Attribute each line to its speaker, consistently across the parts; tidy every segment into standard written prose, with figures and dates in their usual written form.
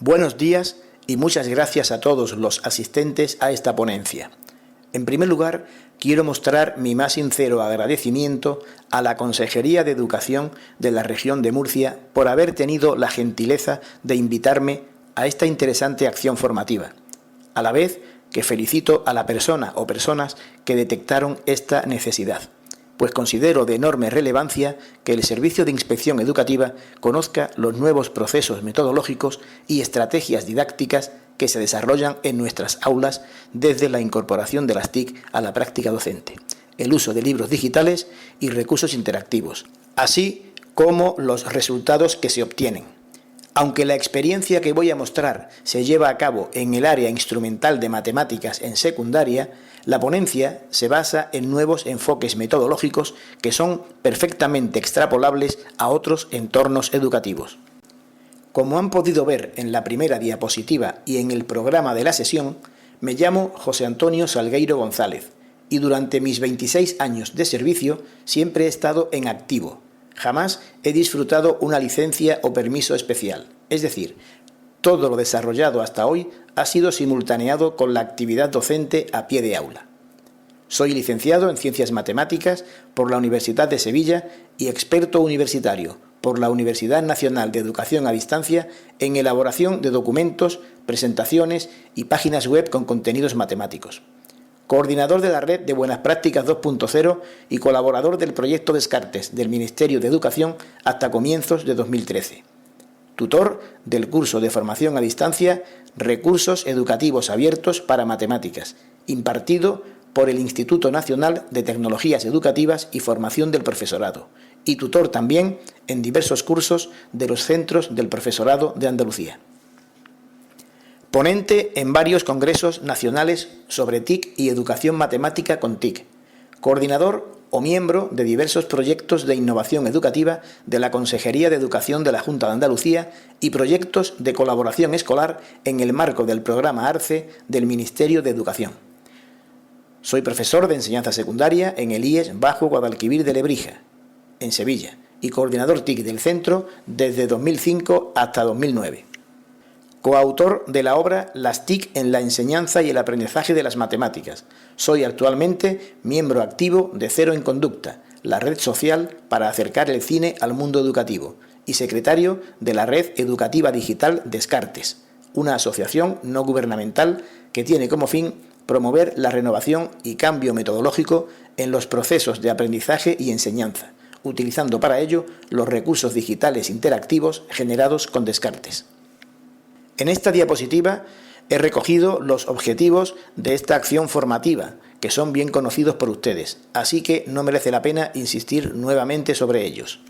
Speaker 1: Buenos días y muchas gracias a todos los asistentes a esta ponencia. En primer lugar, quiero mostrar mi más sincero agradecimiento a la Consejería de Educación de la región de Murcia por haber tenido la gentileza de invitarme a esta interesante acción formativa, a la vez que felicito a la persona o personas que detectaron esta necesidad, pues considero de enorme relevancia que el Servicio de Inspección Educativa conozca los nuevos procesos metodológicos y estrategias didácticas que se desarrollan en nuestras aulas desde la incorporación de las TIC a la práctica docente, el uso de libros digitales y recursos interactivos, así como los resultados que se obtienen. Aunque la experiencia que voy a mostrar se lleva a cabo en el área instrumental de matemáticas en secundaria, la ponencia se basa en nuevos enfoques metodológicos que son perfectamente extrapolables a otros entornos educativos. Como han podido ver en la primera diapositiva y en el programa de la sesión, me llamo José Antonio Salgueiro González y durante mis 26 años de servicio siempre he estado en activo. Jamás he disfrutado una licencia o permiso especial, es decir, todo lo desarrollado hasta hoy ha sido simultaneado con la actividad docente a pie de aula. Soy licenciado en Ciencias Matemáticas por la Universidad de Sevilla y experto universitario por la Universidad Nacional de Educación a Distancia en elaboración de documentos, presentaciones y páginas web con contenidos matemáticos. Coordinador de la Red de Buenas Prácticas 2.0 y colaborador del proyecto Descartes del Ministerio de Educación hasta comienzos de 2013. Tutor del curso de formación a distancia Recursos Educativos Abiertos para Matemáticas, impartido por el Instituto Nacional de Tecnologías Educativas y Formación del Profesorado, y tutor también en diversos cursos de los Centros del Profesorado de Andalucía. Ponente en varios congresos nacionales sobre TIC y educación matemática con TIC. Coordinador o miembro de diversos proyectos de innovación educativa de la Consejería de Educación de la Junta de Andalucía y proyectos de colaboración escolar en el marco del programa ARCE del Ministerio de Educación. Soy profesor de enseñanza secundaria en el IES Bajo Guadalquivir de Lebrija, en Sevilla, y coordinador TIC del centro desde 2005 hasta 2009. Coautor de la obra Las TIC en la enseñanza y el aprendizaje de las matemáticas. Soy actualmente miembro activo de Cero en Conducta, la red social para acercar el cine al mundo educativo, y secretario de la Red Educativa Digital Descartes, una asociación no gubernamental que tiene como fin promover la renovación y cambio metodológico en los procesos de aprendizaje y enseñanza, utilizando para ello los recursos digitales interactivos generados con Descartes. En esta diapositiva he recogido los objetivos de esta acción formativa, que son bien conocidos por ustedes, así que no merece la pena insistir nuevamente sobre ellos.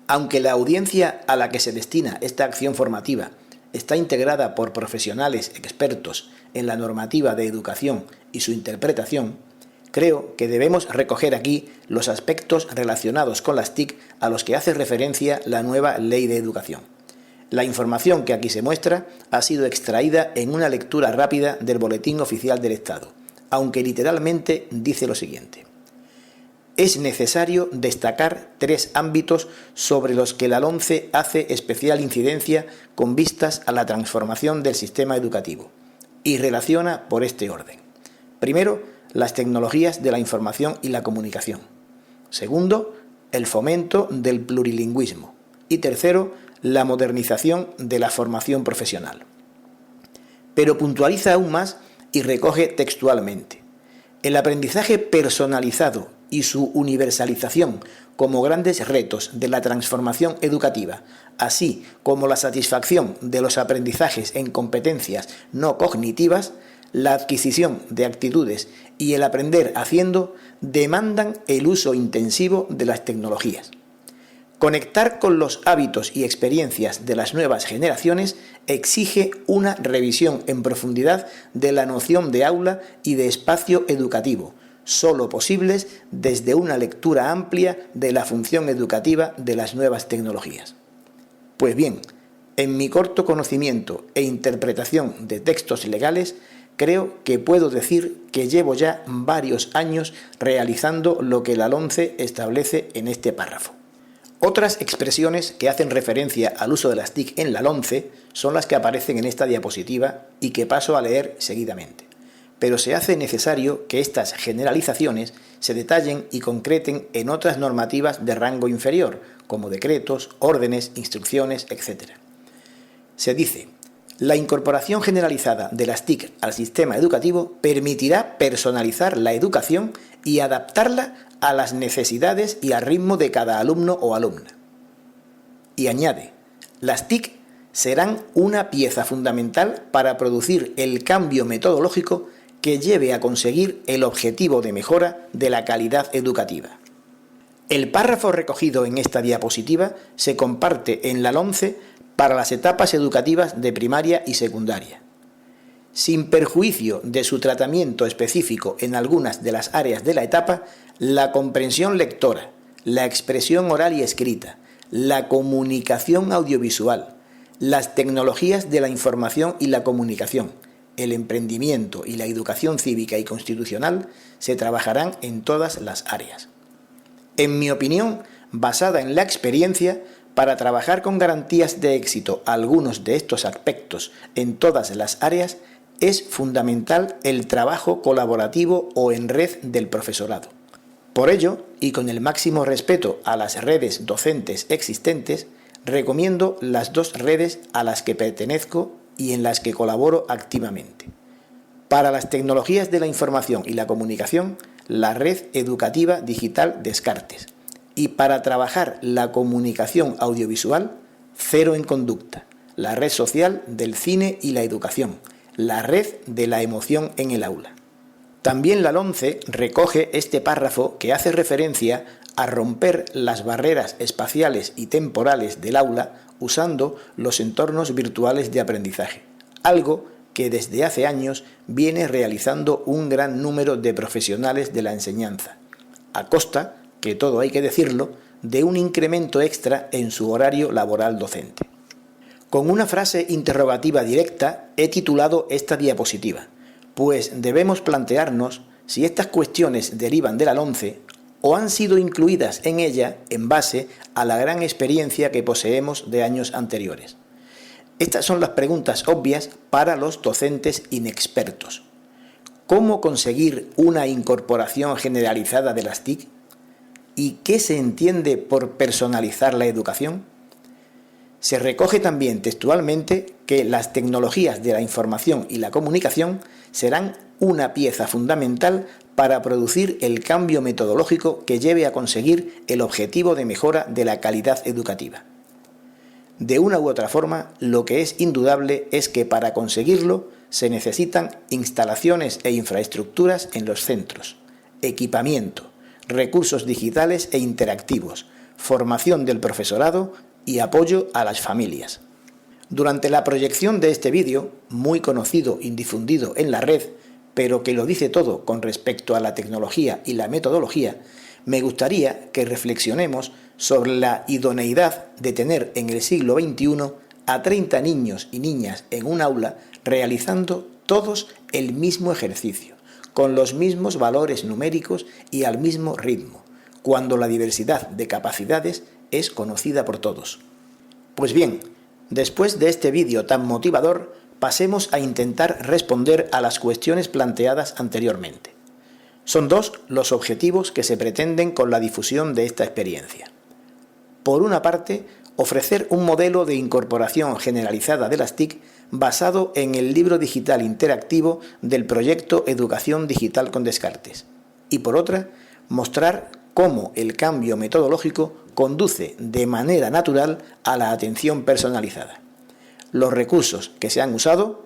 Speaker 1: Aunque la audiencia a la que se destina esta acción formativa está integrada por profesionales expertos en la normativa de educación y su interpretación, creo que debemos recoger aquí los aspectos relacionados con las TIC a los que hace referencia la nueva Ley de Educación. La información que aquí se muestra ha sido extraída en una lectura rápida del Boletín Oficial del Estado, aunque literalmente dice lo siguiente. Es necesario destacar 3 ámbitos sobre los que la LOMCE hace especial incidencia con vistas a la transformación del sistema educativo, y relaciona por este orden. Primero, las tecnologías de la información y la comunicación. Segundo, el fomento del plurilingüismo. Y tercero, la modernización de la formación profesional. Pero puntualiza aún más y recoge textualmente. El aprendizaje personalizado y su universalización como grandes retos de la transformación educativa, así como la satisfacción de los aprendizajes en competencias no cognitivas, la adquisición de actitudes y el aprender haciendo, demandan el uso intensivo de las tecnologías. Conectar con los hábitos y experiencias de las nuevas generaciones exige una revisión en profundidad de la noción de aula y de espacio educativo, solo posibles desde una lectura amplia de la función educativa de las nuevas tecnologías. Pues bien, en mi corto conocimiento e interpretación de textos legales, creo que puedo decir que llevo ya varios años realizando lo que la LOMCE establece en este párrafo. Otras expresiones que hacen referencia al uso de las TIC en la LOMCE son las que aparecen en esta diapositiva y que paso a leer seguidamente. Pero se hace necesario que estas generalizaciones se detallen y concreten en otras normativas de rango inferior, como decretos, órdenes, instrucciones, etc. Se dice: la incorporación generalizada de las TIC al sistema educativo permitirá personalizar la educación y adaptarla a las necesidades y al ritmo de cada alumno o alumna. Y añade: las TIC serán una pieza fundamental para producir el cambio metodológico que lleve a conseguir el objetivo de mejora de la calidad educativa. El párrafo recogido en esta diapositiva se comparte en la LOMCE para las etapas educativas de primaria y secundaria. Sin perjuicio de su tratamiento específico en algunas de las áreas de la etapa, la comprensión lectora, la expresión oral y escrita, la comunicación audiovisual, las tecnologías de la información y la comunicación, el emprendimiento y la educación cívica y constitucional se trabajarán en todas las áreas. En mi opinión, basada en la experiencia, para trabajar con garantías de éxito algunos de estos aspectos en todas las áreas, es fundamental el trabajo colaborativo o en red del profesorado. Por ello, y con el máximo respeto a las redes docentes existentes, recomiendo las dos redes a las que pertenezco y en las que colaboro activamente. Para las tecnologías de la información y la comunicación, la Red Educativa Digital Descartes. Y para trabajar la comunicación audiovisual, Cero en Conducta, la red social del cine y la educación, la red de la emoción en el aula. También la LOMCE recoge este párrafo que hace referencia a romper las barreras espaciales y temporales del aula usando los entornos virtuales de aprendizaje, algo que desde hace años viene realizando un gran número de profesionales de la enseñanza, a costa, que todo hay que decirlo, de un incremento extra en su horario laboral docente. Con una frase interrogativa directa he titulado esta diapositiva, pues debemos plantearnos si estas cuestiones derivan de la LOMCE o han sido incluidas en ella en base a la gran experiencia que poseemos de años anteriores. Estas son las preguntas obvias para los docentes inexpertos. ¿Cómo conseguir una incorporación generalizada de las TIC? ¿Y qué se entiende por personalizar la educación? Se recoge también textualmente que las tecnologías de la información y la comunicación serán una pieza fundamental para producir el cambio metodológico que lleve a conseguir el objetivo de mejora de la calidad educativa. De una u otra forma, lo que es indudable es que para conseguirlo se necesitan instalaciones e infraestructuras en los centros, equipamiento, recursos digitales e interactivos, formación del profesorado y apoyo a las familias. Durante la proyección de este vídeo, muy conocido y difundido en la red, pero que lo dice todo con respecto a la tecnología y la metodología, me gustaría que reflexionemos sobre la idoneidad de tener en el siglo XXI a 30 niños y niñas en un aula realizando todos el mismo ejercicio, con los mismos valores numéricos y al mismo ritmo, cuando la diversidad de capacidades es conocida por todos. Pues bien, después de este vídeo tan motivador, pasemos a intentar responder a las cuestiones planteadas anteriormente. Son dos los objetivos que se pretenden con la difusión de esta experiencia. Por una parte, ofrecer un modelo de incorporación generalizada de las TIC basado en el libro digital interactivo del proyecto Educación Digital con Descartes. Y por otra, mostrar cómo el cambio metodológico conduce de manera natural a la atención personalizada. Los recursos que se han usado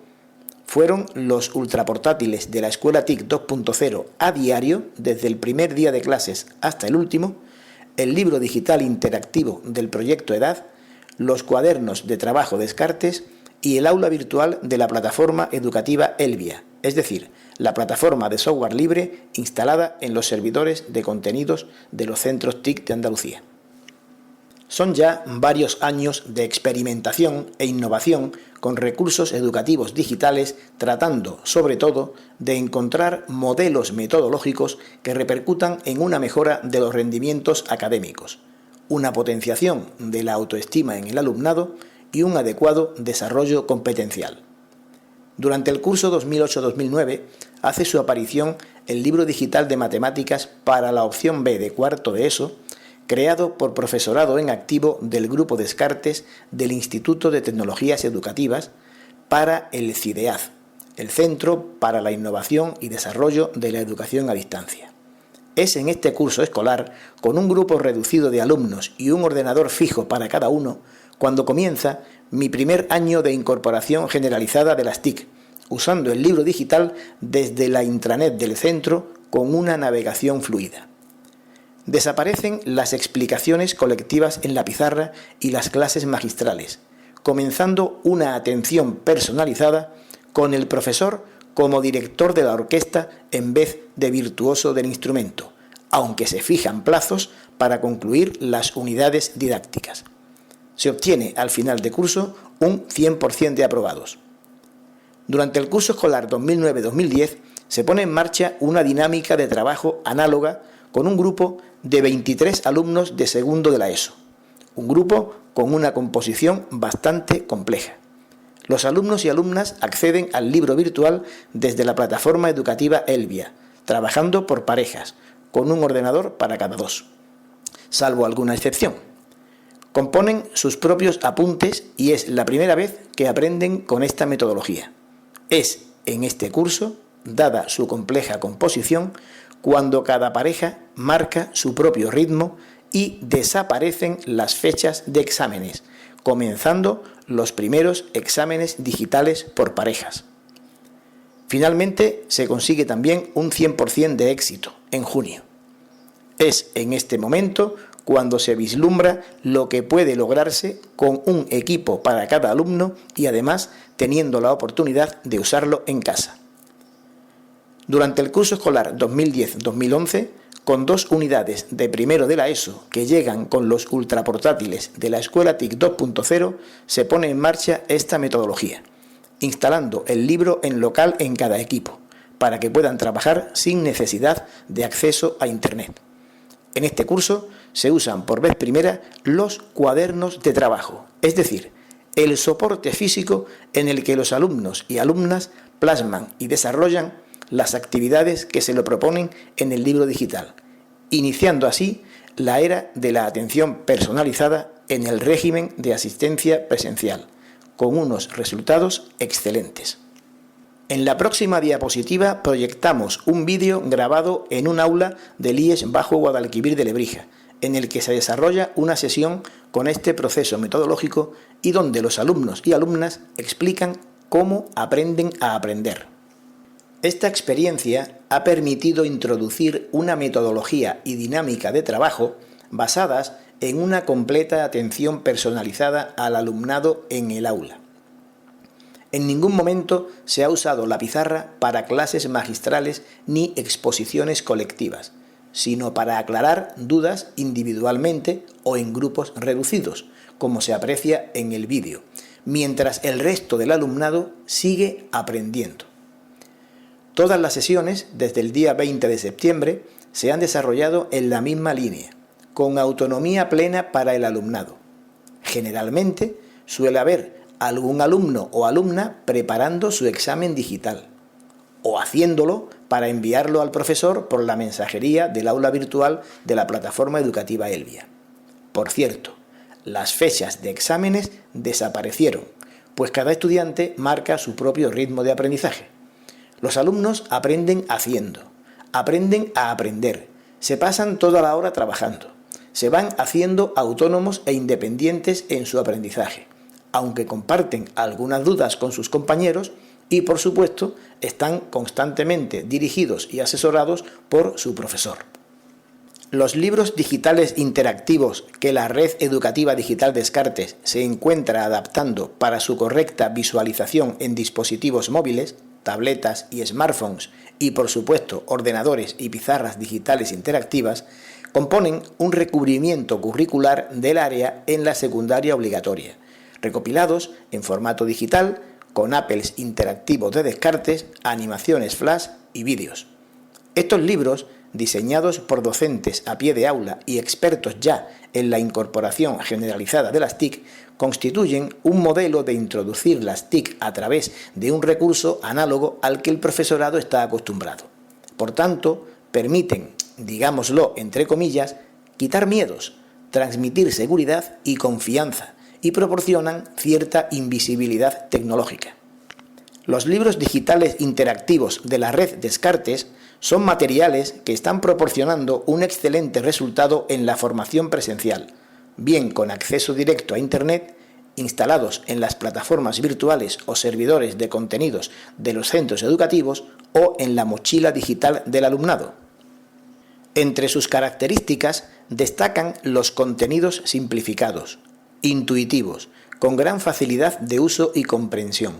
Speaker 1: fueron los ultraportátiles de la Escuela TIC 2.0 a diario, desde el primer día de clases hasta el último, el libro digital interactivo del proyecto EDAD, los cuadernos de trabajo Descartes y el aula virtual de la plataforma educativa Elvia, es decir, la plataforma de software libre instalada en los servidores de contenidos de los centros TIC de Andalucía. Son ya varios años de experimentación e innovación con recursos educativos digitales, tratando, sobre todo, de encontrar modelos metodológicos que repercutan en una mejora de los rendimientos académicos, una potenciación de la autoestima en el alumnado y un adecuado desarrollo competencial. Durante el curso 2008-2009 hace su aparición el libro digital de matemáticas para la opción B de cuarto de ESO, creado por profesorado en activo del Grupo Descartes del Instituto de Tecnologías Educativas para el CIDEAD, el Centro para la Innovación y Desarrollo de la Educación a Distancia. Es en este curso escolar, con un grupo reducido de alumnos y un ordenador fijo para cada uno, cuando comienza mi primer año de incorporación generalizada de las TIC, usando el libro digital desde la intranet del centro con una navegación fluida. Desaparecen las explicaciones colectivas en la pizarra y las clases magistrales, comenzando una atención personalizada con el profesor como director de la orquesta en vez de virtuoso del instrumento, aunque se fijan plazos para concluir las unidades didácticas. Se obtiene al final de curso un 100% de aprobados. Durante el curso escolar 2009-2010 se pone en marcha una dinámica de trabajo análoga con un grupo de 23 alumnos de segundo de la ESO, un grupo con una composición bastante compleja. Los alumnos y alumnas acceden al libro virtual desde la plataforma educativa Elvia, trabajando por parejas, con un ordenador para cada dos, salvo alguna excepción. Componen sus propios apuntes y es la primera vez que aprenden con esta metodología. Es en este curso, dada su compleja composición, cuando cada pareja marca su propio ritmo y desaparecen las fechas de exámenes, comenzando los primeros exámenes digitales por parejas. Finalmente, se consigue también un 100% de éxito en junio. Es en este momento cuando se vislumbra lo que puede lograrse con un equipo para cada alumno y además teniendo la oportunidad de usarlo en casa. Durante el curso escolar 2010-2011, con 2 unidades de primero de la ESO que llegan con los ultraportátiles de la Escuela TIC 2.0, se pone en marcha esta metodología, instalando el libro en local en cada equipo, para que puedan trabajar sin necesidad de acceso a Internet. En este curso se usan por vez primera los cuadernos de trabajo, es decir, el soporte físico en el que los alumnos y alumnas plasman y desarrollan las actividades que se le proponen en el libro digital, iniciando así la era de la atención personalizada en el régimen de asistencia presencial, con unos resultados excelentes. En la próxima diapositiva proyectamos un vídeo grabado en un aula del IES Bajo Guadalquivir de Lebrija, en el que se desarrolla una sesión con este proceso metodológico y donde los alumnos y alumnas explican cómo aprenden a aprender. Esta experiencia ha permitido introducir una metodología y dinámica de trabajo basadas en una completa atención personalizada al alumnado en el aula. En ningún momento se ha usado la pizarra para clases magistrales ni exposiciones colectivas, sino para aclarar dudas individualmente o en grupos reducidos, como se aprecia en el vídeo, mientras el resto del alumnado sigue aprendiendo. Todas las sesiones, desde el día 20 de septiembre, se han desarrollado en la misma línea, con autonomía plena para el alumnado. Generalmente suele haber algún alumno o alumna preparando su examen digital o haciéndolo para enviarlo al profesor por la mensajería del aula virtual de la plataforma educativa Elvia. Por cierto, las fechas de exámenes desaparecieron, pues cada estudiante marca su propio ritmo de aprendizaje. Los alumnos aprenden haciendo, aprenden a aprender, se pasan toda la hora trabajando, se van haciendo autónomos e independientes en su aprendizaje, aunque comparten algunas dudas con sus compañeros y, por supuesto, están constantemente dirigidos y asesorados por su profesor. Los libros digitales interactivos que la Red Educativa Digital Descartes se encuentra adaptando para su correcta visualización en dispositivos móviles, tabletas y smartphones y, por supuesto, ordenadores y pizarras digitales interactivas, componen un recubrimiento curricular del área en la secundaria obligatoria, recopilados en formato digital con apples interactivos de Descartes, animaciones flash y vídeos. Estos libros diseñados por docentes a pie de aula y expertos ya en la incorporación generalizada de las TIC, constituyen un modelo de introducir las TIC a través de un recurso análogo al que el profesorado está acostumbrado. Por tanto, permiten, digámoslo entre comillas, quitar miedos, transmitir seguridad y confianza, y proporcionan cierta invisibilidad tecnológica. Los libros digitales interactivos de la red Descartes son materiales que están proporcionando un excelente resultado en la formación presencial, bien con acceso directo a Internet, instalados en las plataformas virtuales o servidores de contenidos de los centros educativos o en la mochila digital del alumnado. Entre sus características destacan los contenidos simplificados, intuitivos, con gran facilidad de uso y comprensión,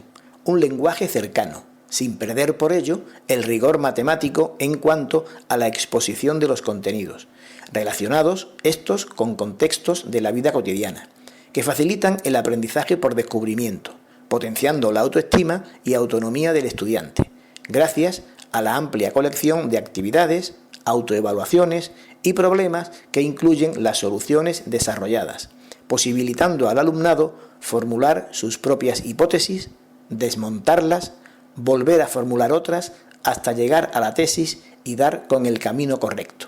Speaker 1: un lenguaje cercano, sin perder por ello el rigor matemático en cuanto a la exposición de los contenidos, relacionados estos con contextos de la vida cotidiana, que facilitan el aprendizaje por descubrimiento, potenciando la autoestima y autonomía del estudiante, gracias a la amplia colección de actividades, autoevaluaciones y problemas que incluyen las soluciones desarrolladas, posibilitando al alumnado formular sus propias hipótesis, desmontarlas, volver a formular otras hasta llegar a la tesis y dar con el camino correcto.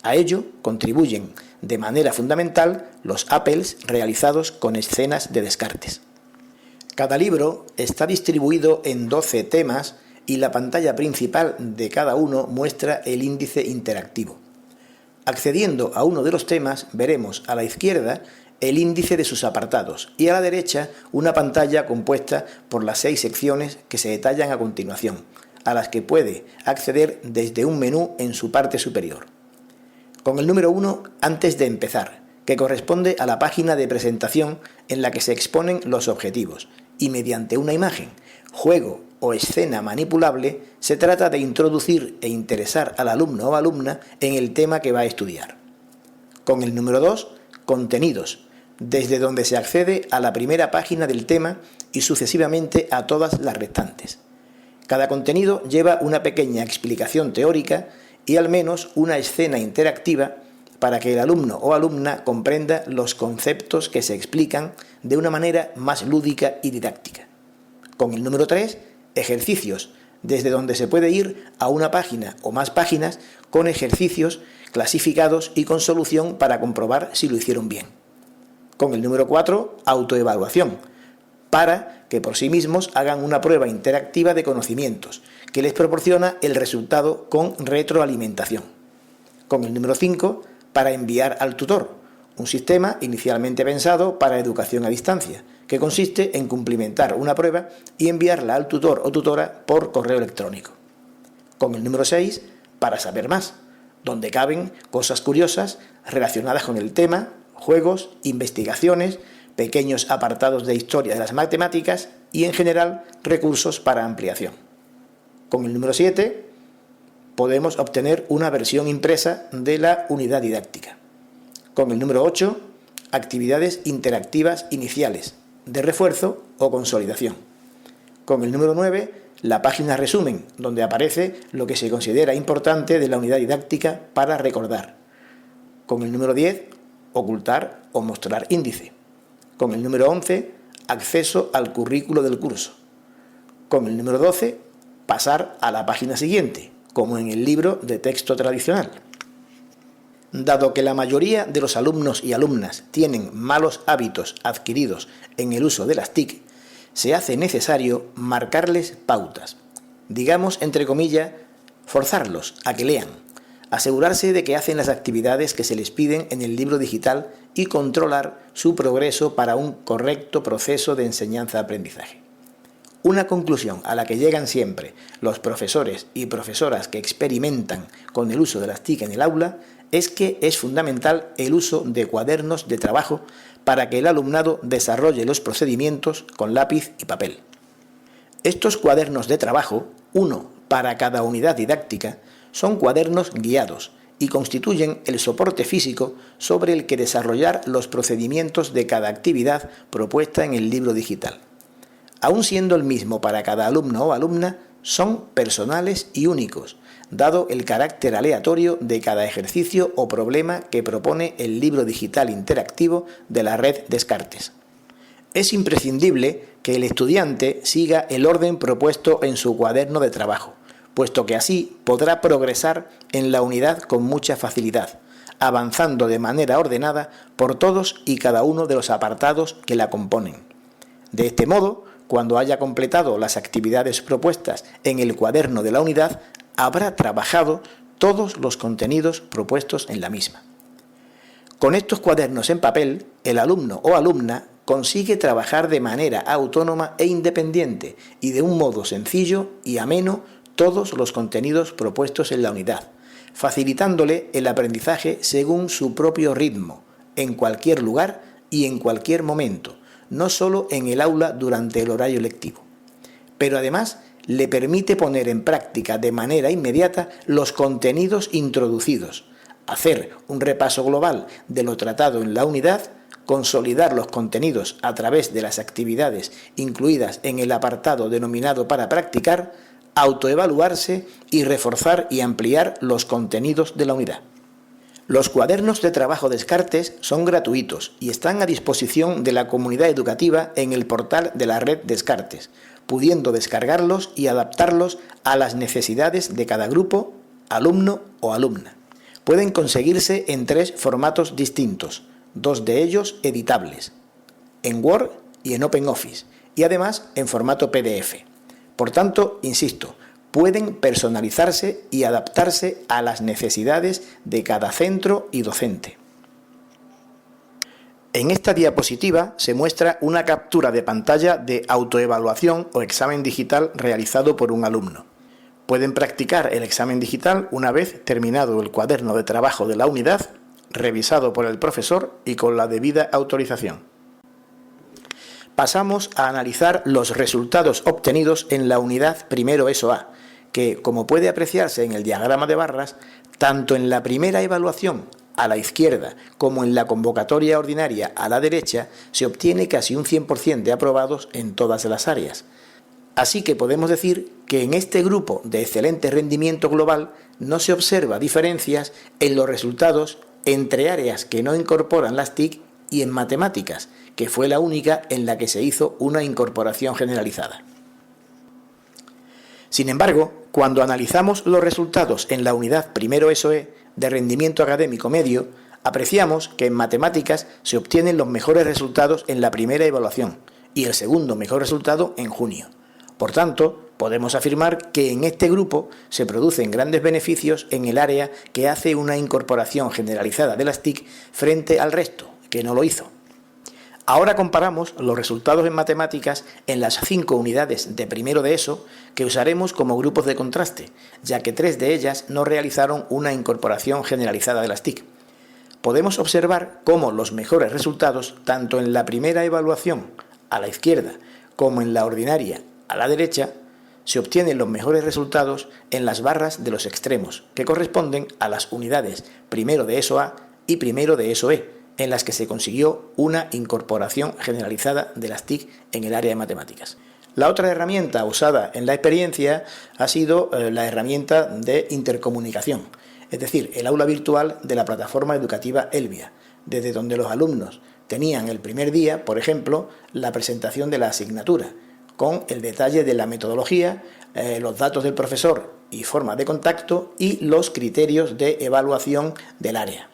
Speaker 1: A ello contribuyen de manera fundamental los appels realizados con escenas de Descartes. Cada libro está distribuido en 12 temas y la pantalla principal de cada uno muestra el índice interactivo. Accediendo a uno de los temas, veremos a la izquierda el índice de sus apartados y a la derecha una pantalla compuesta por las 6 secciones que se detallan a continuación, a las que puede acceder desde un menú en su parte superior. Con el número 1 antes de empezar, que corresponde a la página de presentación en la que se exponen los objetivos, y mediante una imagen, juego o escena manipulable, se trata de introducir e interesar al alumno o alumna en el tema que va a estudiar. Con el número 2, contenidos, desde donde se accede a la primera página del tema y sucesivamente a todas las restantes. Cada contenido lleva una pequeña explicación teórica y al menos una escena interactiva para que el alumno o alumna comprenda los conceptos que se explican de una manera más lúdica y didáctica. Con el número 3, ejercicios, desde donde se puede ir a una página o más páginas con ejercicios clasificados y con solución para comprobar si lo hicieron bien. Con el número 4, autoevaluación, para que por sí mismos hagan una prueba interactiva de conocimientos, que les proporciona el resultado con retroalimentación. Con el número 5, para enviar al tutor, un sistema inicialmente pensado para educación a distancia, que consiste en cumplimentar una prueba y enviarla al tutor o tutora por correo electrónico. Con el número 6, para saber más, donde caben cosas curiosas relacionadas con el tema, juegos, investigaciones, pequeños apartados de historia de las matemáticas y, en general, recursos para ampliación. Con el número 7 podemos obtener una versión impresa de la unidad didáctica. Con el número 8, actividades interactivas iniciales, de refuerzo o consolidación. Con el número 9, la página resumen, donde aparece lo que se considera importante de la unidad didáctica para recordar. Con el número 10, ocultar o mostrar índice. Con el número 11, acceso al currículo del curso. Con el número 12, pasar a la página siguiente, como en el libro de texto tradicional. Dado que la mayoría de los alumnos y alumnas tienen malos hábitos adquiridos en el uso de las TIC, se hace necesario marcarles pautas, digamos entre comillas, forzarlos a que lean, asegurarse de que hacen las actividades que se les piden en el libro digital y controlar su progreso para un correcto proceso de enseñanza-aprendizaje. Una conclusión a la que llegan siempre los profesores y profesoras que experimentan con el uso de las TIC en el aula es que es fundamental el uso de cuadernos de trabajo para que el alumnado desarrolle los procedimientos con lápiz y papel. Estos cuadernos de trabajo, uno para cada unidad didáctica, son cuadernos guiados y constituyen el soporte físico sobre el que desarrollar los procedimientos de cada actividad propuesta en el libro digital. Aun siendo el mismo para cada alumno o alumna, son personales y únicos, dado el carácter aleatorio de cada ejercicio o problema que propone el libro digital interactivo de la red Descartes. Es imprescindible que el estudiante siga el orden propuesto en su cuaderno de trabajo, puesto que así podrá progresar en la unidad con mucha facilidad, avanzando de manera ordenada por todos y cada uno de los apartados que la componen. De este modo, cuando haya completado las actividades propuestas en el cuaderno de la unidad, habrá trabajado todos los contenidos propuestos en la misma. Con estos cuadernos en papel, el alumno o alumna consigue trabajar de manera autónoma e independiente y de un modo sencillo y ameno todos los contenidos propuestos en la unidad, facilitándole el aprendizaje según su propio ritmo, en cualquier lugar y en cualquier momento, no solo en el aula durante el horario lectivo. Pero además le permite poner en práctica de manera inmediata los contenidos introducidos, hacer un repaso global de lo tratado en la unidad, consolidar los contenidos a través de las actividades incluidas en el apartado denominado para practicar, autoevaluarse y reforzar y ampliar los contenidos de la unidad. Los cuadernos de trabajo Descartes son gratuitos y están a disposición de la comunidad educativa en el portal de la red Descartes, pudiendo descargarlos y adaptarlos a las necesidades de cada grupo, alumno o alumna. Pueden conseguirse en 3 formatos distintos, 2 de ellos editables, en Word y en OpenOffice, y además en formato PDF. Por tanto, insisto, pueden personalizarse y adaptarse a las necesidades de cada centro y docente. En esta diapositiva se muestra una captura de pantalla de autoevaluación o examen digital realizado por un alumno. Pueden practicar el examen digital una vez terminado el cuaderno de trabajo de la unidad, revisado por el profesor y con la debida autorización. Pasamos a analizar los resultados obtenidos en la unidad primero ESO A, que, como puede apreciarse en el diagrama de barras, tanto en la primera evaluación a la izquierda como en la convocatoria ordinaria a la derecha se obtiene casi un 100% de aprobados en todas las áreas. Así que podemos decir que en este grupo de excelente rendimiento global no se observa diferencias en los resultados entre áreas que no incorporan las TIC y en matemáticas, que fue la única en la que se hizo una incorporación generalizada. Sin embargo, cuando analizamos los resultados en la unidad primero ESOE de rendimiento académico medio, apreciamos que en matemáticas se obtienen los mejores resultados en la primera evaluación y el segundo mejor resultado en junio. Por tanto, podemos afirmar que en este grupo se producen grandes beneficios en el área que hace una incorporación generalizada de las TIC frente al resto, que no lo hizo. Ahora comparamos los resultados en matemáticas en las 5 unidades de primero de ESO que usaremos como grupos de contraste, ya que 3 de ellas no realizaron una incorporación generalizada de las TIC. Podemos observar cómo los mejores resultados, tanto en la primera evaluación a la izquierda como en la ordinaria a la derecha, se obtienen los mejores resultados en las barras de los extremos, que corresponden a las unidades primero de ESO A y primero de ESO E, en las que se consiguió una incorporación generalizada de las TIC en el área de matemáticas. La otra herramienta usada en la experiencia ha sido la herramienta de intercomunicación, es decir, el aula virtual de la plataforma educativa Elvia, desde donde los alumnos tenían el primer día, por ejemplo, la presentación de la asignatura, con el detalle de la metodología, los datos del profesor y forma de contacto y los criterios de evaluación del área.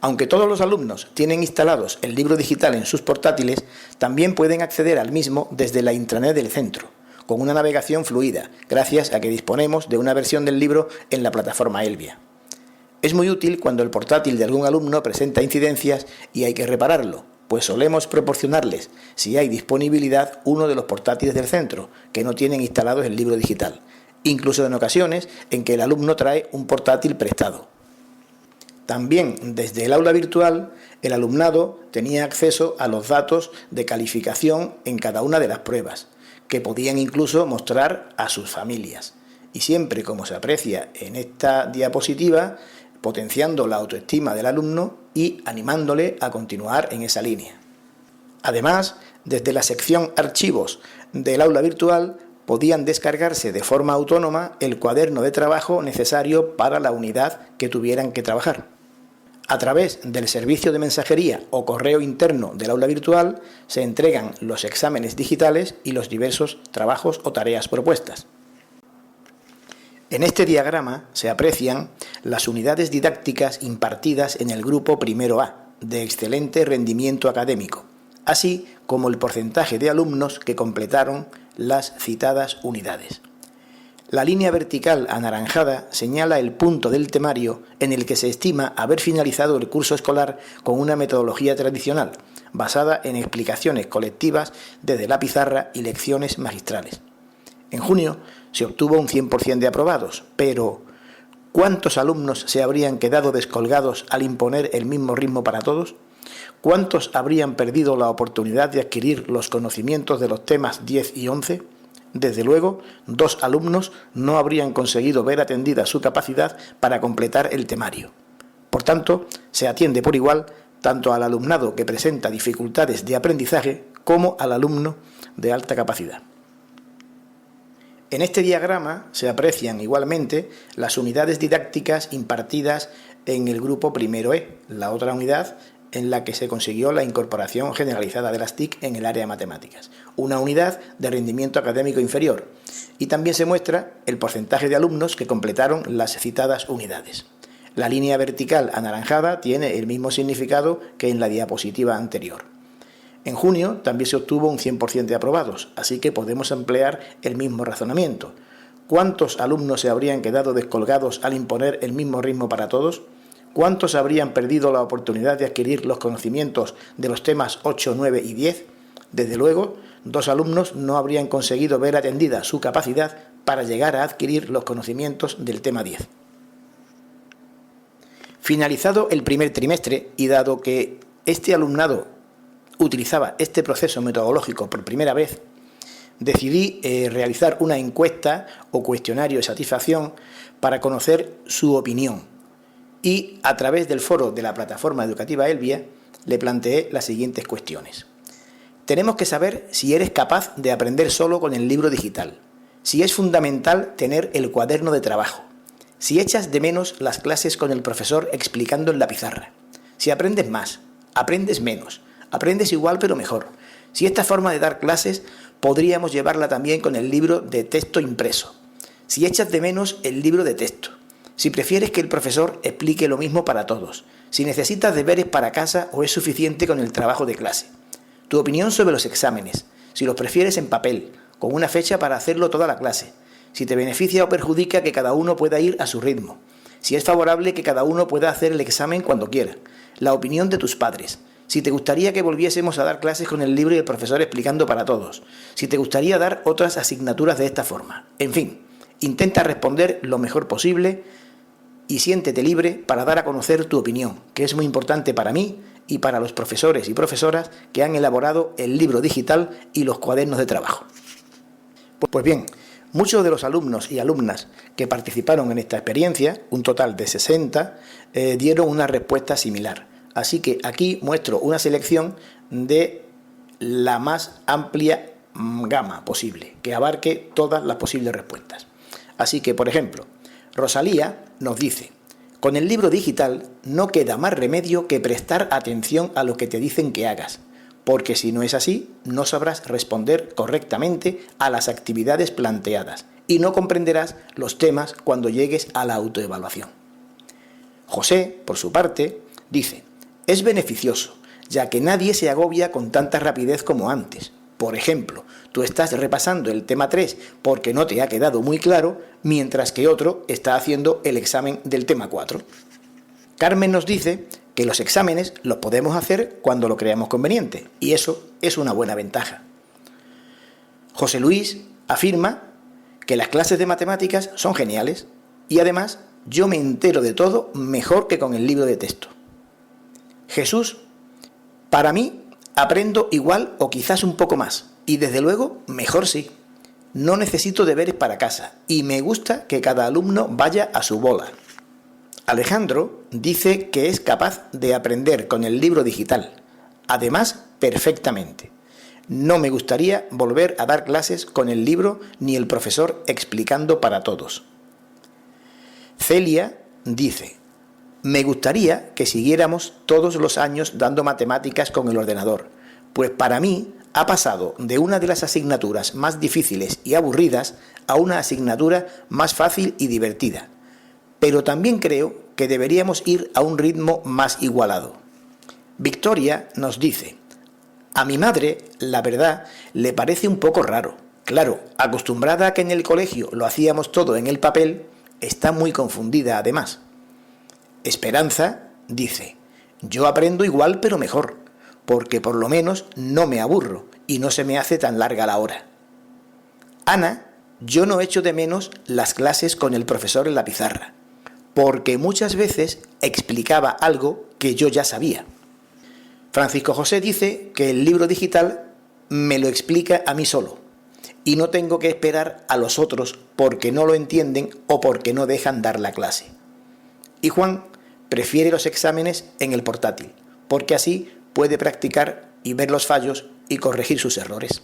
Speaker 1: Aunque todos los alumnos tienen instalados el libro digital en sus portátiles, también pueden acceder al mismo desde la intranet del centro, con una navegación fluida, gracias a que disponemos de una versión del libro en la plataforma Elvia. Es muy útil cuando el portátil de algún alumno presenta incidencias y hay que repararlo, pues solemos proporcionarles, si hay disponibilidad, uno de los portátiles del centro, que no tienen instalados el libro digital, incluso en ocasiones en que el alumno trae un portátil prestado. También desde el aula virtual, el alumnado tenía acceso a los datos de calificación en cada una de las pruebas, que podían incluso mostrar a sus familias. Y siempre, como se aprecia en esta diapositiva, potenciando la autoestima del alumno y animándole a continuar en esa línea. Además, desde la sección Archivos del aula virtual, podían descargarse de forma autónoma el cuaderno de trabajo necesario para la unidad que tuvieran que trabajar. A través del servicio de mensajería o correo interno del aula virtual se entregan los exámenes digitales y los diversos trabajos o tareas propuestas. En este diagrama se aprecian las unidades didácticas impartidas en el grupo primero A, de excelente rendimiento académico, así como el porcentaje de alumnos que completaron las citadas unidades. La línea vertical anaranjada señala el punto del temario en el que se estima haber finalizado el curso escolar con una metodología tradicional, basada en explicaciones colectivas desde la pizarra y lecciones magistrales. En junio se obtuvo un 100% de aprobados, pero ¿cuántos alumnos se habrían quedado descolgados al imponer el mismo ritmo para todos? ¿Cuántos habrían perdido la oportunidad de adquirir los conocimientos de los temas 10 y 11? Desde luego, 2 alumnos no habrían conseguido ver atendida su capacidad para completar el temario. Por tanto, se atiende por igual tanto al alumnado que presenta dificultades de aprendizaje como al alumno de alta capacidad. En este diagrama se aprecian igualmente las unidades didácticas impartidas en el grupo primero E, la otra unidad en la que se consiguió la incorporación generalizada de las TIC en el área de matemáticas, una unidad de rendimiento académico inferior, y también se muestra el porcentaje de alumnos que completaron las citadas unidades. La línea vertical anaranjada tiene el mismo significado que en la diapositiva anterior. En junio también se obtuvo un 100% de aprobados, así que podemos emplear el mismo razonamiento. ¿Cuántos alumnos se habrían quedado descolgados al imponer el mismo ritmo para todos? ¿Cuántos habrían perdido la oportunidad de adquirir los conocimientos de los temas 8, 9 y 10? Desde luego, 2 alumnos no habrían conseguido ver atendida su capacidad para llegar a adquirir los conocimientos del tema 10. Finalizado el primer trimestre y dado que este alumnado utilizaba este proceso metodológico por primera vez, decidí realizar una encuesta o cuestionario de satisfacción para conocer su opinión y a través del foro de la plataforma educativa Elvia le planteé las siguientes cuestiones. Tenemos que saber si eres capaz de aprender solo con el libro digital, si es fundamental tener el cuaderno de trabajo, si echas de menos las clases con el profesor explicando en la pizarra, si aprendes más, aprendes menos, aprendes igual pero mejor, si esta forma de dar clases podríamos llevarla también con el libro de texto impreso, si echas de menos el libro de texto, si prefieres que el profesor explique lo mismo para todos, si necesitas deberes para casa o es suficiente con el trabajo de clase. Tu opinión sobre los exámenes, si los prefieres en papel, con una fecha para hacerlo toda la clase, si te beneficia o perjudica que cada uno pueda ir a su ritmo, si es favorable que cada uno pueda hacer el examen cuando quiera, la opinión de tus padres, si te gustaría que volviésemos a dar clases con el libro y el profesor explicando para todos, si te gustaría dar otras asignaturas de esta forma. En fin, intenta responder lo mejor posible y siéntete libre para dar a conocer tu opinión, que es muy importante para mí y para los profesores y profesoras que han elaborado el libro digital y los cuadernos de trabajo. Pues bien, muchos de los alumnos y alumnas que participaron en esta experiencia, un total de 60, dieron una respuesta similar. Así que aquí muestro una selección de la más amplia gama posible, que abarque todas las posibles respuestas. Así que, por ejemplo, Rosalía nos dice: con el libro digital no queda más remedio que prestar atención a lo que te dicen que hagas, porque si no es así, no sabrás responder correctamente a las actividades planteadas y no comprenderás los temas cuando llegues a la autoevaluación. José, por su parte, dice: es beneficioso, ya que nadie se agobia con tanta rapidez como antes. Por ejemplo, tú estás repasando el tema 3 porque no te ha quedado muy claro, mientras que otro está haciendo el examen del tema 4. Carmen nos dice que los exámenes los podemos hacer cuando lo creamos conveniente, y eso es una buena ventaja. José Luis afirma que las clases de matemáticas son geniales y además yo me entero de todo mejor que con el libro de texto. Jesús: para mí aprendo igual o quizás un poco más, y desde luego mejor sí. No necesito deberes para casa y me gusta que cada alumno vaya a su bola. Alejandro dice que es capaz de aprender con el libro digital, además perfectamente. No me gustaría volver a dar clases con el libro ni el profesor explicando para todos. Celia dice: me gustaría que siguiéramos todos los años dando matemáticas con el ordenador, pues para mí ha pasado de una de las asignaturas más difíciles y aburridas a una asignatura más fácil y divertida. Pero también creo que deberíamos ir a un ritmo más igualado. Victoria nos dice: a mi madre, la verdad, le parece un poco raro. Claro, acostumbrada a que en el colegio lo hacíamos todo en el papel, está muy confundida además. Esperanza dice: yo aprendo igual pero mejor, porque por lo menos no me aburro y no se me hace tan larga la hora. Ana: yo no echo de menos las clases con el profesor en la pizarra, porque muchas veces explicaba algo que yo ya sabía. Francisco José dice que el libro digital me lo explica a mí solo y no tengo que esperar a los otros porque no lo entienden o porque no dejan dar la clase. Y Juan prefiere los exámenes en el portátil, porque así puede practicar y ver los fallos y corregir sus errores.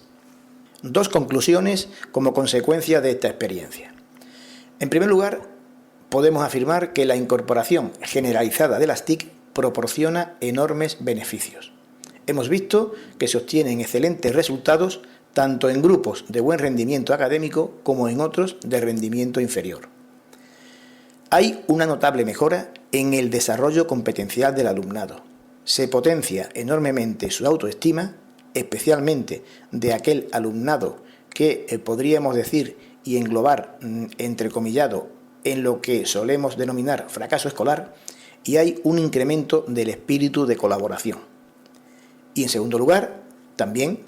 Speaker 1: Dos conclusiones como consecuencia de esta experiencia. En primer lugar, podemos afirmar que la incorporación generalizada de las TIC proporciona enormes beneficios. Hemos visto que se obtienen excelentes resultados tanto en grupos de buen rendimiento académico como en otros de rendimiento inferior. Hay una notable mejora en el desarrollo competencial del alumnado. Se potencia enormemente su autoestima, especialmente de aquel alumnado que podríamos decir y englobar entrecomillado en lo que solemos denominar fracaso escolar, y hay un incremento del espíritu de colaboración. Y en segundo lugar, también,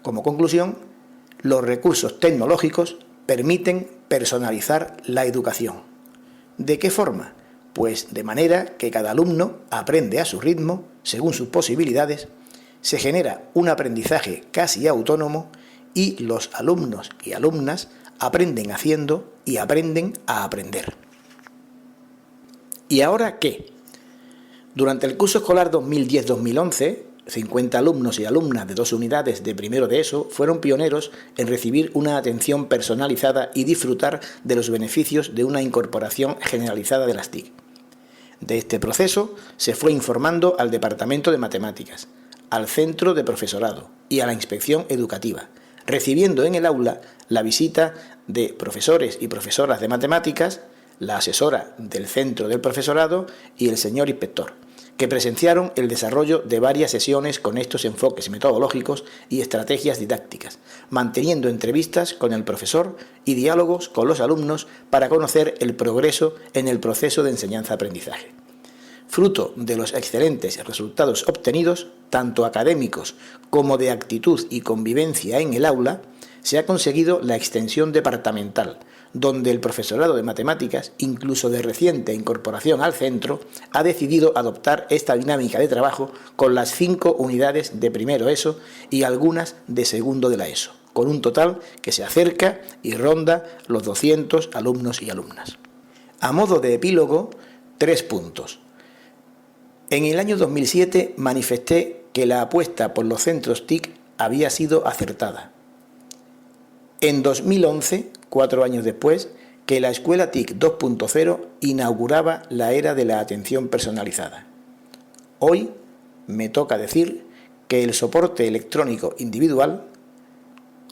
Speaker 1: como conclusión, los recursos tecnológicos permiten personalizar la educación. ¿De qué forma? Pues de manera que cada alumno aprende a su ritmo, según sus posibilidades, se genera un aprendizaje casi autónomo y los alumnos y alumnas aprenden haciendo y aprenden a aprender. ¿Y ahora qué? Durante el curso escolar 2010-2011, 50 alumnos y alumnas de 2 unidades de primero de ESO fueron pioneros en recibir una atención personalizada y disfrutar de los beneficios de una incorporación generalizada de las TIC. De este proceso se fue informando al Departamento de Matemáticas, al Centro de Profesorado y a la Inspección Educativa, recibiendo en el aula la visita de profesores y profesoras de matemáticas, la asesora del centro del profesorado y el señor inspector, que presenciaron el desarrollo de varias sesiones con estos enfoques metodológicos y estrategias didácticas, manteniendo entrevistas con el profesor y diálogos con los alumnos para conocer el progreso en el proceso de enseñanza-aprendizaje. Fruto de los excelentes resultados obtenidos, tanto académicos como de actitud y convivencia en el aula, se ha conseguido la extensión departamental, donde el profesorado de matemáticas, incluso de reciente incorporación al centro, ha decidido adoptar esta dinámica de trabajo con las 5 unidades de primero ESO y algunas de segundo de la ESO, con un total que se acerca y ronda los 200 alumnos y alumnas. A modo de epílogo, 3 puntos. En el año 2007 manifesté que la apuesta por los centros TIC había sido acertada. En 2011, 4 años después, que la Escuela TIC 2.0 inauguraba la era de la atención personalizada. Hoy me toca decir que el soporte electrónico individual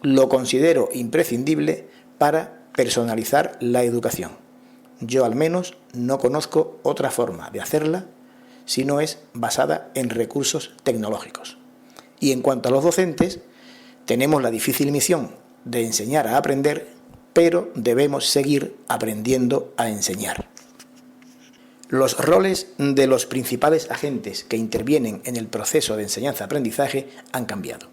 Speaker 1: lo considero imprescindible para personalizar la educación. Yo al menos no conozco otra forma de hacerla si no es basada en recursos tecnológicos. Y en cuanto a los docentes, tenemos la difícil misión de enseñar a aprender, pero debemos seguir aprendiendo a enseñar. Los roles de los principales agentes que intervienen en el proceso de enseñanza-aprendizaje han cambiado.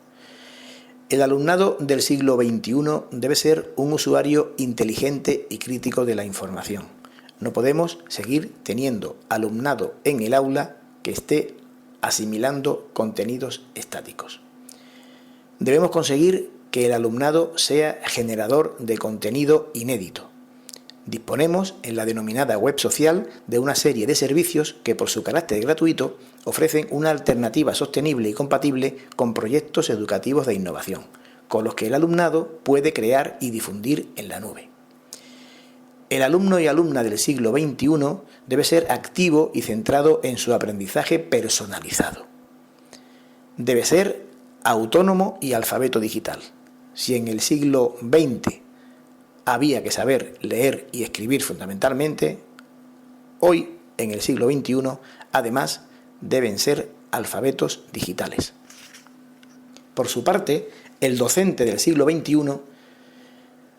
Speaker 1: El alumnado del siglo XXI debe ser un usuario inteligente y crítico de la información. No podemos seguir teniendo alumnado en el aula que esté asimilando contenidos estáticos. Debemos conseguir que el alumnado sea generador de contenido inédito. Disponemos en la denominada web social de una serie de servicios que, por su carácter gratuito, ofrecen una alternativa sostenible y compatible con proyectos educativos de innovación, con los que el alumnado puede crear y difundir en la nube. El alumno y alumna del siglo XXI debe ser activo y centrado en su aprendizaje personalizado. Debe ser autónomo y alfabeto digital. Si en el siglo XX había que saber leer y escribir fundamentalmente, hoy, en el siglo XXI, además, deben ser alfabetos digitales. Por su parte, el docente del siglo XXI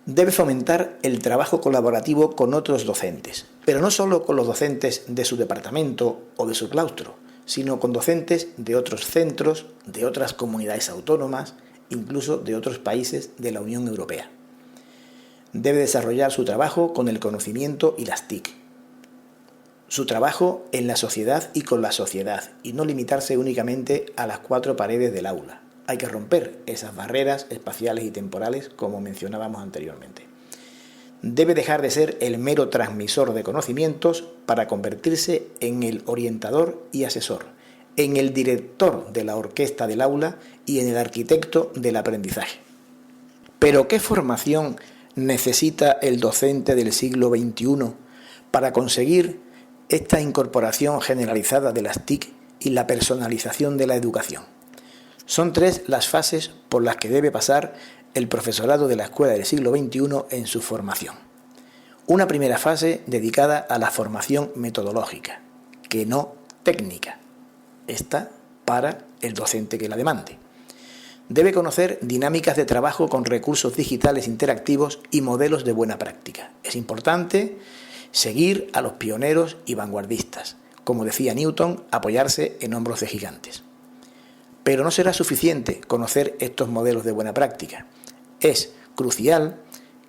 Speaker 1: debe fomentar el trabajo colaborativo con otros docentes, pero no solo con los docentes de su departamento o de su claustro, sino con docentes de otros centros, de otras comunidades autónomas, incluso de otros países de la Unión Europea. Debe desarrollar su trabajo con el conocimiento y las TIC. Su trabajo en la sociedad y con la sociedad, y no limitarse únicamente a las cuatro paredes del aula. Hay que romper esas barreras espaciales y temporales, como mencionábamos anteriormente. Debe dejar de ser el mero transmisor de conocimientos para convertirse en el orientador y asesor, en el director de la orquesta del aula y en el arquitecto del aprendizaje. ¿Pero qué formación necesita el docente del siglo XXI para conseguir esta incorporación generalizada de las TIC y la personalización de la educación? Son tres las fases por las que debe pasar el profesorado de la escuela del siglo XXI en su formación. Una primera fase dedicada a la formación metodológica, que no técnica. Esta para el docente que la demande. Debe conocer dinámicas de trabajo con recursos digitales interactivos y modelos de buena práctica. Es importante seguir a los pioneros y vanguardistas. Como decía Newton, apoyarse en hombros de gigantes. Pero no será suficiente conocer estos modelos de buena práctica. Es crucial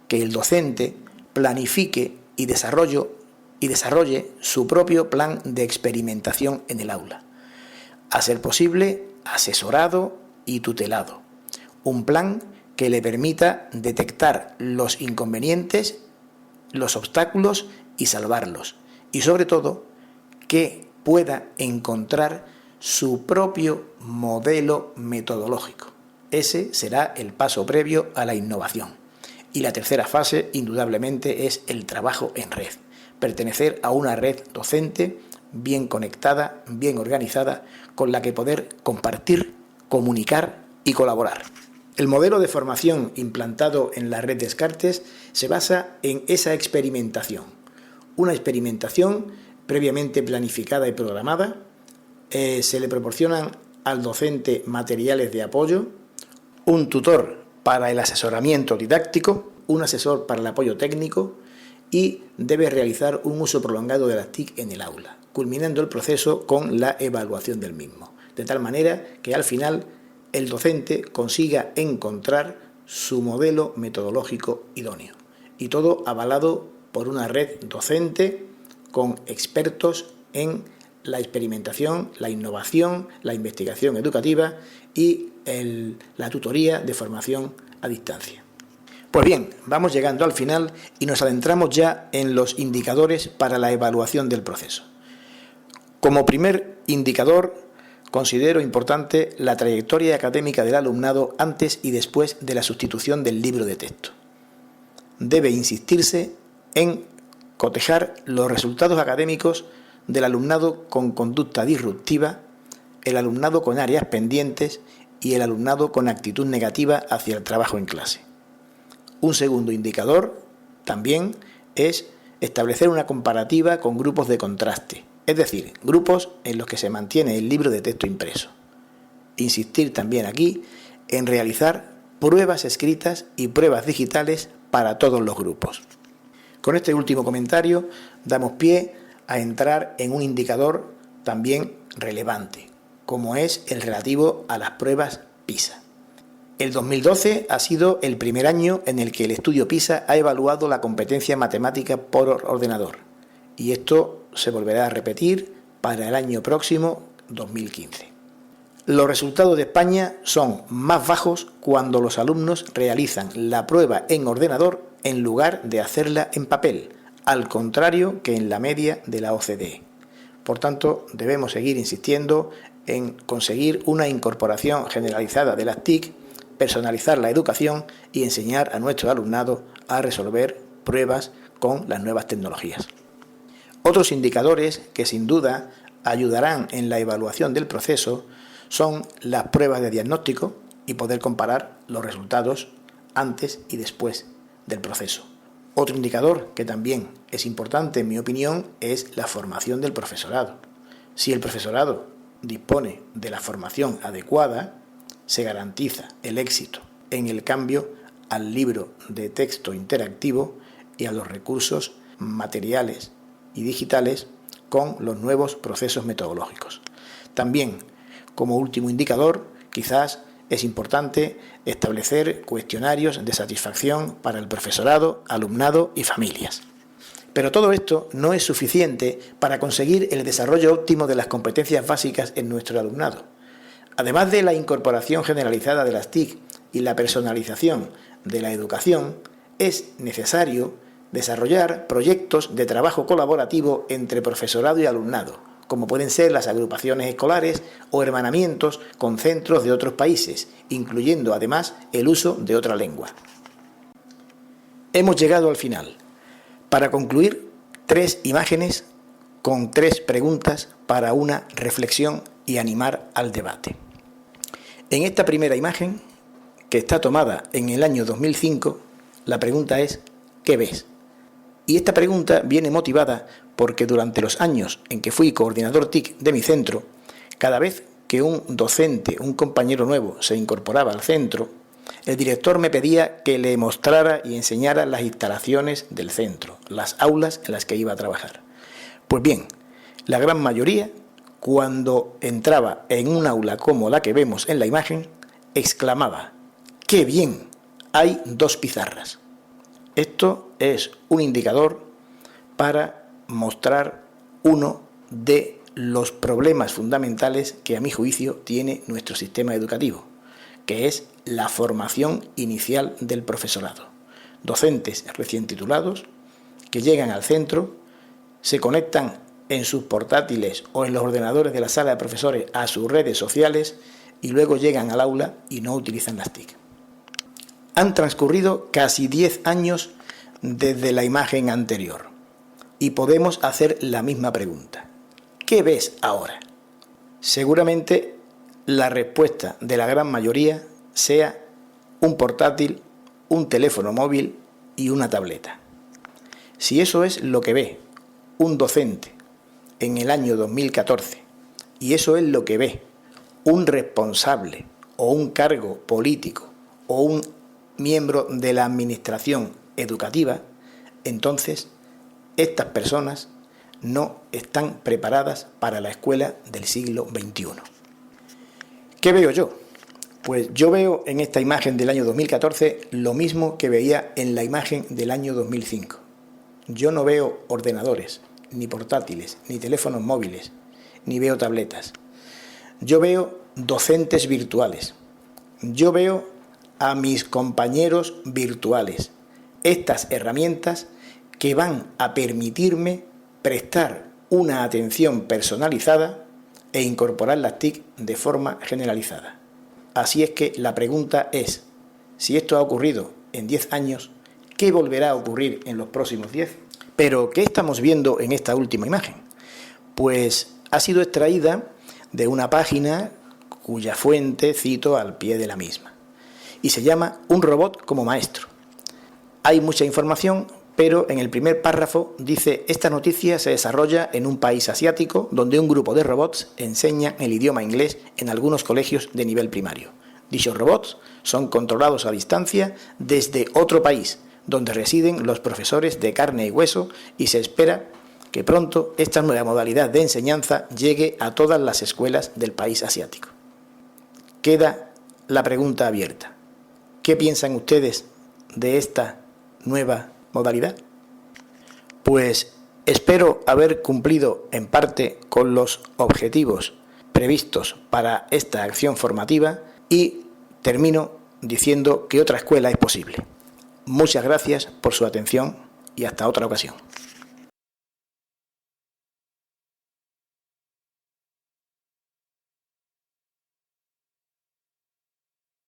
Speaker 1: que el docente planifique y desarrolle su propio plan de experimentación en el aula. A ser posible, asesorado y tutelado. Un plan que le permita detectar los inconvenientes, los obstáculos y salvarlos. Y sobre todo, que pueda encontrar su propio modelo metodológico. Ese será el paso previo a la innovación. Y la tercera fase, indudablemente, es el trabajo en red. Pertenecer a una red docente bien conectada, bien organizada, con la que poder compartir, comunicar y colaborar. El modelo de formación implantado en la red Descartes se basa en esa experimentación. Una experimentación previamente planificada y programada. Se le proporcionan al docente materiales de apoyo, un tutor para el asesoramiento didáctico, un asesor para el apoyo técnico y debe realizar un uso prolongado de las TIC en el aula, culminando el proceso con la evaluación del mismo, de tal manera que al final el docente consiga encontrar su modelo metodológico idóneo. Y todo avalado por una red docente con expertos en la experimentación, la innovación, la investigación educativa y la tutoría de formación a distancia. Pues bien, vamos llegando al final y nos adentramos ya en los indicadores para la evaluación del proceso. Como primer indicador, considero importante la trayectoria académica del alumnado antes y después de la sustitución del libro de texto. Debe insistirse en cotejar los resultados académicos del alumnado con conducta disruptiva, el alumnado con áreas pendientes y el alumnado con actitud negativa hacia el trabajo en clase. Un segundo indicador también es establecer una comparativa con grupos de contraste, es decir, grupos en los que se mantiene el libro de texto impreso. Insistir también aquí en realizar pruebas escritas y pruebas digitales para todos los grupos. Con este último comentario damos pie a entrar en un indicador también relevante, como es el relativo a las pruebas PISA. El 2012 ha sido el primer año en el que el estudio PISA ha evaluado la competencia matemática por ordenador, y esto se volverá a repetir para el año próximo, 2015. Los resultados de España son más bajos cuando los alumnos realizan la prueba en ordenador en lugar de hacerla en papel, al contrario que en la media de la OCDE. Por tanto, debemos seguir insistiendo en conseguir una incorporación generalizada de las TIC, personalizar la educación y enseñar a nuestro alumnado a resolver pruebas con las nuevas tecnologías. Otros indicadores que sin duda ayudarán en la evaluación del proceso son las pruebas de diagnóstico y poder comparar los resultados antes y después del proceso. Otro indicador que también es importante, en mi opinión, es la formación del profesorado. Si el profesorado dispone de la formación adecuada, se garantiza el éxito en el cambio al libro de texto interactivo y a los recursos materiales y digitales con los nuevos procesos metodológicos. También, como último indicador, quizás es importante establecer cuestionarios de satisfacción para el profesorado, alumnado y familias. Pero todo esto no es suficiente para conseguir el desarrollo óptimo de las competencias básicas en nuestro alumnado. Además de la incorporación generalizada de las TIC y la personalización de la educación, es necesario desarrollar proyectos de trabajo colaborativo entre profesorado y alumnado, como pueden ser las agrupaciones escolares o hermanamientos con centros de otros países, incluyendo además el uso de otra lengua. Hemos llegado al final. Para concluir, 3 imágenes con 3 preguntas para una reflexión y animar al debate. En esta primera imagen, que está tomada en el año 2005, la pregunta es ¿qué ves? Y esta pregunta viene motivada porque durante los años en que fui coordinador TIC de mi centro, cada vez que un docente, un compañero nuevo, se incorporaba al centro, el director me pedía que le mostrara y enseñara las instalaciones del centro, las aulas en las que iba a trabajar. Pues bien, la gran mayoría, cuando entraba en un aula como la que vemos en la imagen, exclamaba: ¡qué bien! Hay 2 pizarras. Esto es un indicador para mostrar uno de los problemas fundamentales que a mi juicio tiene nuestro sistema educativo, que es la formación inicial del profesorado. Docentes recién titulados que llegan al centro, se conectan en sus portátiles o en los ordenadores de la sala de profesores a sus redes sociales y luego llegan al aula y no utilizan las TIC. Han transcurrido casi 10 años desde la imagen anterior y podemos hacer la misma pregunta. ¿Qué ves ahora? Seguramente la respuesta de la gran mayoría sea un portátil, un teléfono móvil y una tableta. Si eso es lo que ve un docente en el año 2014 y eso es lo que ve un responsable o un cargo político o un miembro de la administración educativa, entonces estas personas no están preparadas para la escuela del siglo XXI. ¿Qué veo yo? Pues yo veo en esta imagen del año 2014 lo mismo que veía en la imagen del año 2005. Yo no veo ordenadores, ni portátiles, ni teléfonos móviles, ni veo tabletas. Yo veo docentes virtuales. Yo veo a mis compañeros virtuales. Estas herramientas que van a permitirme prestar una atención personalizada e incorporar las TIC de forma generalizada. Así es que la pregunta es, si esto ha ocurrido en 10 años, ¿qué volverá a ocurrir en los próximos 10? Pero, ¿qué estamos viendo en esta última imagen? Pues ha sido extraída de una página cuya fuente cito al pie de la misma. Y se llama Un robot como maestro. Hay mucha información, pero en el primer párrafo dice: esta noticia se desarrolla en un país asiático donde un grupo de robots enseña el idioma inglés en algunos colegios de nivel primario. Dichos robots son controlados a distancia desde otro país, donde residen los profesores de carne y hueso, y se espera que pronto esta nueva modalidad de enseñanza llegue a todas las escuelas del país asiático. Queda la pregunta abierta. ¿Qué piensan ustedes de esta nueva modalidad? Pues espero haber cumplido en parte con los objetivos previstos para esta acción formativa y termino diciendo que otra escuela es posible. Muchas gracias por su atención y hasta otra ocasión.